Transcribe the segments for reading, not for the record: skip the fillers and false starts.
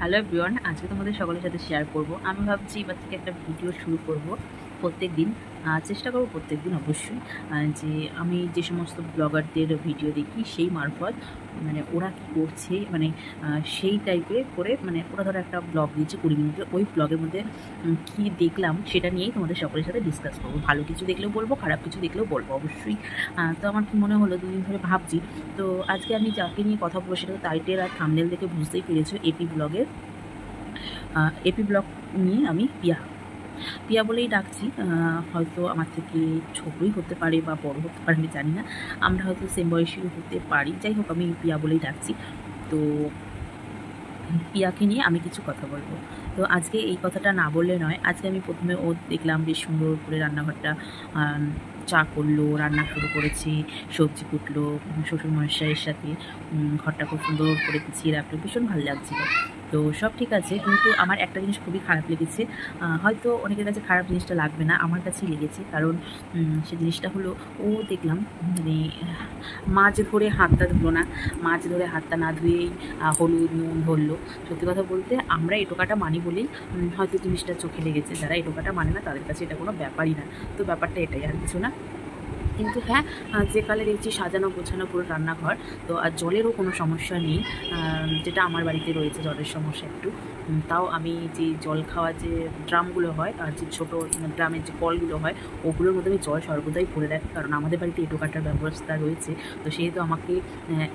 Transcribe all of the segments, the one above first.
Hello everyone, আজকে তোমাদের সকলের সাথে শেয়ার করব। আমি ভাবছি এবার থেকে একটা ভিডিও শুরু করব প্রত্যেক দিন। চেষ্টা করব প্রত্যেক দিন অবশ্যই যে আমি যে সমস্ত ব্লগারদের ভিডিও দেখি সেই মারফত মানে ওরা কী করছে মানে সেই টাইপের করে মানে ওরা ধরো একটা ব্লগ দিয়েছে 20 মিনিটের, ওই ব্লগের মধ্যে কী দেখলাম সেটা নিয়েই তোমাদের সকলের সাথে ডিসকাস করবো। ভালো কিছু দেখলেও বলবো, খারাপ কিছু দেখলেও বলবো অবশ্যই। তো আমার কি মনে হলো, দুদিন ধরে ভাবছি। তো আজকে আমি যাকে নিয়ে কথা বলবো সেটা টাইটেল আর থাম্বনেল দেখে বুঝতেই পেরেছো, এপি ব্লগের। এপি ব্লগ নিয়ে আমি পিয়া বলেই ডাকছি। হয়তো আমার থেকে ছোটই হতে পারে বা বড় হতে পারে, আমি জানি না। আমরা হয়তো সেম বয়সী হতে পারি, যাই হোক আমি পিয়া বলেই ডাকছি। তো পিয়াকে নিয়ে আমি কিছু কথা বলবো। তো আজকে এই কথাটা না বললে নয়। আজকে আমি প্রথমে ও দেখলাম বেশ সুন্দর করে রান্নাঘরটা চা করলো, রান্না শুরু করেছি, সবজি কুটলো, শ্বশুরমশাইয়ের সাথে ঘরটা খুব সুন্দর করে গুছিয়ে রাখলো, ভীষণ ভালো লাগছিলো। তো সব ঠিক আছে, কিন্তু আমার একটা জিনিস খুবই খারাপ লেগেছে। হয়তো অনেকের কাছে খারাপ জিনিসটা লাগবে না, আমার কাছেই লেগেছে। কারণ সে জিনিসটা হলো, ও দেখলাম মানে মাছ ধরে হাতটা ধুলো না, মাছ ধরে হাতটা না ধুয়েই হলুদ নুন ধরলো। সত্যি কথা বলতে আমরা এটোকাটা মানি বলেই হয়তো জিনিসটা চোখে লেগেছে। যারা এটোকাটা মানে না তাদের কাছে এটা কোনো ব্যাপারই না। তো ব্যাপারটা এটাই, আর কিছু না। কিন্তু হ্যাঁ, যে কালে দেখছি সাজানো গোছানো পুরো রান্নাঘর, তো আর জলেরও কোনো সমস্যা নেই। যেটা আমার বাড়িতে রয়েছে জলের সমস্যা একটু। তাও আমি যে জল খাওয়ার যে ড্রামগুলো হয় আর যে ছোটো ড্রামের যে কলগুলো হয়, ওগুলোর মধ্যে আমি জল সর্বদাই ভরে রাখি। কারণ আমাদের বাড়িতে এঁটো কাটার ব্যবস্থা রয়েছে। তো সেহেতু আমাকে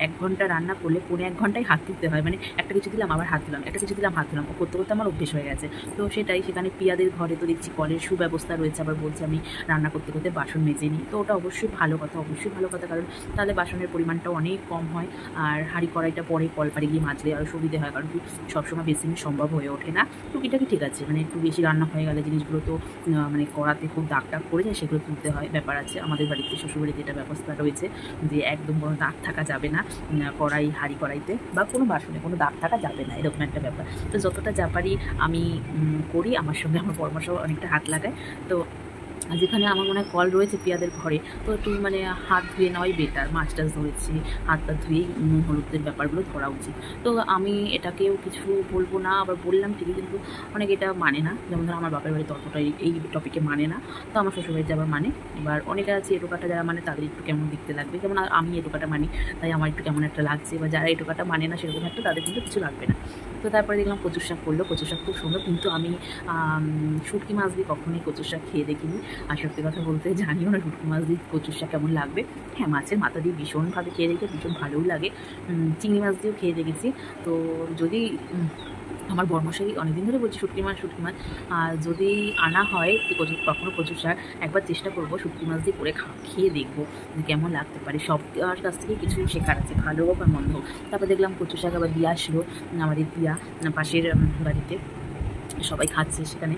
1 ঘন্টা রান্না করলে 1.25 ঘন্টায় হাত দিতে হয়। মানে একটা কিছু দিলাম আবার হাত দিলাম, একটা কিছু দিলাম হাত দিলাম, ও করতে করতে আমার অভ্যেস হয়ে গেছে। তো সেটাই, সেখানে পিয়াদের ঘরে তো দেখছি কলের সুব্যবস্থা রয়েছে। আবার বলছে আমি রান্না করতে করতে বাসন মেজে নিই। তো ওটা অবশ্যই ভালো কথা, অবশ্যই ভালো কথা। কারণ তাহলে বাসনের পরিমাণটাও অনেক কম হয়। আর হাঁড়ি কড়াইটা পরে কল পাড়ে গিয়ে মাজলে আরও সুবিধে হয়। কারণ কি সবসময় বেসিনে সম্ভব হয়ে ওঠে না। টুকিটাকি ঠিক আছে, মানে একটু বেশি রান্না হয়ে গেলে জিনিসগুলো তো মানে কড়াতে খুব দাগ টাগ পড়ে যায়, সেগুলো তুলতে হয়, ব্যাপার আছে। আমাদের বাড়িতে শ্বশুরবাড়িতে এটা ব্যবস্থা রয়েছে যে একদম কোনো দাগ থাকা যাবে না কড়াই হাঁড়ি কড়াইতে বা কোনো বাসনে কোনো দাগ থাকা যাবে না, এরকম একটা ব্যাপার। তো যতটা যা পারি আমি করি। আমার সঙ্গে আমার পরামর্শও অনেকটা হাত লাগায়। তো যেখানে আমার মনে হয় কল রয়েছে পিয়াদের ঘরে, তো একটু মানে হাত ধুয়ে নেওয়াই বেটার। মাছ টাছ ধরেছি, হাতটা ধুয়েই নুন হলুদের ব্যাপারগুলো ধরা উচিত। তো আমি এটাকেও কিছু বলবো না, আবার বললাম ঠিকই, কিন্তু অনেকে এটা মানে না। যেমন ধরো আমার বাপের বাড়িতে অতটা এই টপিকে মানে না, তো আমার শ্বশুরবাড়িতে আবার মানে। এবার অনেকে আছে এটোকাটা যারা মানে তাদের একটু কেমন দেখতে লাগবে, যেমন আমি এটোকাটা মানি তাই আমার একটু কেমন একটা লাগছে। বা যারা এটোকাটা মানে না সেরকম একটা, তাদের কিন্তু কিছু লাগবে না। তো তারপরে দেখলাম কচুর শাক করলো, কচুর শাক খুব সুন্দর। কিন্তু আমি শুটকি মাছ দিয়ে কখনোই কচুর শাক খেয়ে দেখিনি। আর সত্যি কথা বলতে জানিও না শুটকি মাছ দিয়ে কচুর শাক কেমন লাগবে। হ্যাঁ, মাছের মাথা দিয়ে ভীষণভাবে খেয়ে দেখে ভীষণ ভালোও লাগে। চিংড়ি মাছ দিয়েও খেয়ে দেখেছি। তো যদি আমার বর্মশাই অনেকদিন ধরে বলছি শুটকি মাছ যদি আনা হয় কখনো কচুর শাক, একবার চেষ্টা করবো শুটকি মাছ দিয়ে করে খেয়ে দেখবো যে কেমন লাগতে পারে। সবার কাছ থেকে কিছু শেখার আছে, ভালো হোক আর মন্দ হোক। তারপর দেখলাম কচুর শাক আবার দিয়ে আসলো আমাদের পিয়া পাশের বাড়িতে, সবাই খাচ্ছে সেখানে।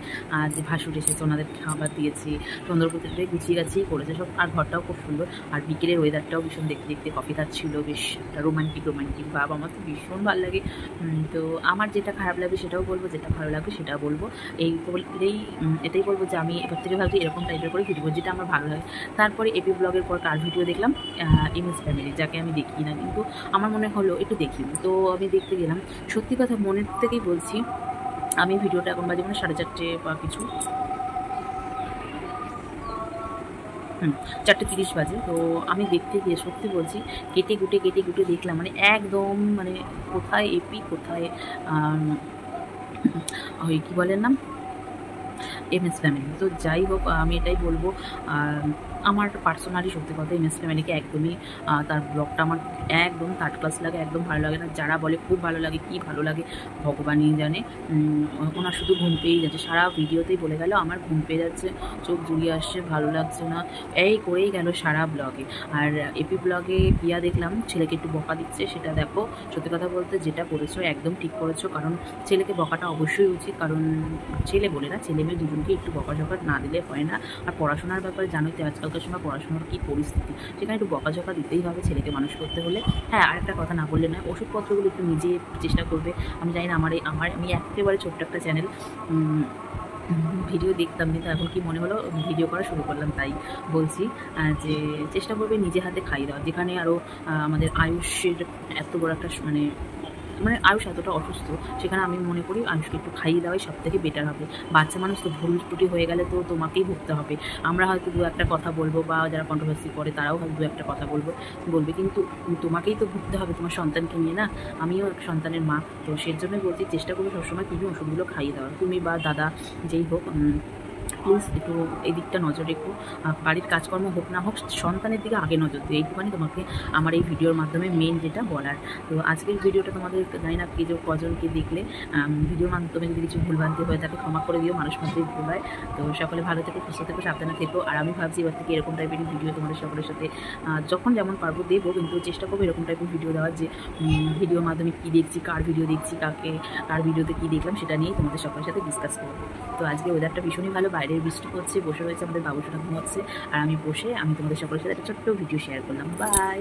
যে ভাসুর এসেছে ওনাদের খাবার দিয়েছি, সুন্দর করে গুছিয়ে গাছিয়ে করেছে সব। আর ঘরটাও খুব সুন্দর। আর বিকেলের ওয়েদারটাও ভীষণ দেখতে দেখতে কফি খাচ্ছিল, বেশ একটা রোমান্টিক ভাব। আমার তো ভীষণ ভালো লাগে। তো আমার যেটা খারাপ লাগবে সেটাও বলবো, যেটা ভালো লাগবে সেটাও বলবো। এই বলেই এটাই বলবো যে আমি এবার থেকে ভাবছি এরকম টাইপের করে ভিডিও, যেটা আমার ভালো লাগে। তারপরে এপি ব্লগের পর কার ভিডিও দেখলাম, এমএস ফ্যামিলি, যাকে আমি দেখি না, কিন্তু আমার মনে হলো একটু দেখি। তো আমি দেখতে গেলাম। সত্যি কথা মনের থেকেই বলছি, আমি ভিডিওটা এখন বাজে মানে 4:30 বা কিছু, 4:30 বাজে। তো আমি দেখতে গিয়ে সত্যি বলছি কেটে কুটে দেখলাম, মানে একদম মানে কোথায় এপি কোথায় ওই কী বলেন নাম, এমএস ফ্যামিলি। তো যাই হোক, আমি এটাই বলবো, আমার পার্সোনালি সত্যি কথা এমএস ফ্যামিলিকে একদমই তার ব্লগটা আমার একদম থার্ড ক্লাস লাগে, একদম ভালো লাগে না। যারা বলে খুব ভালো লাগে, কী ভালো লাগে ভগবানই জানে। ওনার শুধু ঘুম পেয়েই যাচ্ছে, সারা ভিডিওতেই বলে গেল আমার ঘুম পেয়ে যাচ্ছে, চোখ জুড়িয়ে আসছে, ভালো লাগছে না, এই করেই গেল সারা ব্লগে। আর এপি ব্লগে পিয়া দেখলাম ছেলেকে একটু বকা দিচ্ছে, সেটা দেখো। সত্যি কথা বলতে যেটা করেছো একদম ঠিক করেছো। কারণ ছেলেকে বকাটা অবশ্যই উচিত, কারণ ছেলে বলে না, ছেলে মেয়ে দুজনকে একটু বকাঝকা না দিলে হয় না। আর পড়াশোনার ব্যাপারে জানোই তো আজকালকার সময় পড়াশোনার কী পরিস্থিতি, সেখানে একটু বকাঝকা দিতেই হবে ছেলেকে মানুষ করতে হলে। হ্যাঁ, আরেকটা কথা না বললে না, ওষুধপত্রগুলো একটু নিজে চেষ্টা করবে। আমি জানি না, আমি একেবারে ছোট্ট একটা চ্যানেল, ভিডিও দেখতাম, কিন্তু এখন কি মনে হলো ভিডিও করা শুরু করলাম, তাই বলছি যে চেষ্টা করবে নিজে হাতে খাইয়ে দেওয়া। যেখানে আরও আমাদের আয়ুষের এত বড় একটা মানে মানে আয়ুষ এতটা অসুস্থ, সেখানে আমি মনে করি আয়ুষকে একটু খাইয়ে দেওয়াই সব থেকে বেটার হবে। বাচ্চা মানুষ তো ভুল ত্রুটি হয়ে গেলে তো তোমাকেই ভুগতে হবে। আমরা হয়তো দু একটা কথা বলবো, বা যারা কন্ট্রোভার্সি করে তারাও হয়তো দু একটা কথা বলবে, কিন্তু তোমাকেই তো ভুগতে হবে তোমার সন্তানকে নিয়ে, না? আমিও এক সন্তানের মা, তো সেজন্যই বলছি চেষ্টা করবো সবসময় তুমি ওষুধগুলো খাইয়ে দেওয়ার, তুমি বা দাদা যেই হোক। প্লিজ একটু এই দিকটা নজর রেখো। বাড়ির কাজকর্ম হোক না হোক, সন্তানের দিকে আগে নজর দিও, এইটুখানি তোমাকে আমার এই ভিডিওর মাধ্যমে মেন যেটা বলার। তো আজকের ভিডিওটা তোমাদের জানি না কজনকে দেখলে, ভিডিওর মাধ্যমে যদি কিছু ভুলভ্রান্তি হয়ে থাকে ক্ষমা করে দিও, মানুষ মাত্রই ভুল হয়। তো সকলে ভালো থেকো, সুস্থ থেকো, সাবধানে থেকো। আর আমি ভাবছি এবার থেকে এরকম টাইপেরই ভিডিও তোমাদের সকলের সাথে যখন যেমন পারবো দেবো, কিন্তু চেষ্টা করবো এরকম টাইপের ভিডিও দেওয়ার, যে ভিডিওর মাধ্যমে কী দেখছি, কার ভিডিও দেখছি, কার ভিডিওতে কী দেখলাম সেটা নিয়েই তোমাদের সকলের সাথে ডিসকাস করবো। তো আজকে ওয়েদারটা ভীষণই ভালো, বাইরে বৃষ্টি পড়ছে, বসে রয়েছে আমাদের বাবুসোনা ঘুমাচ্ছে, আর আমি বসে তোমাদের সকলের সাথে একটা ছোট্ট ভিডিও শেয়ার করলাম। বাই।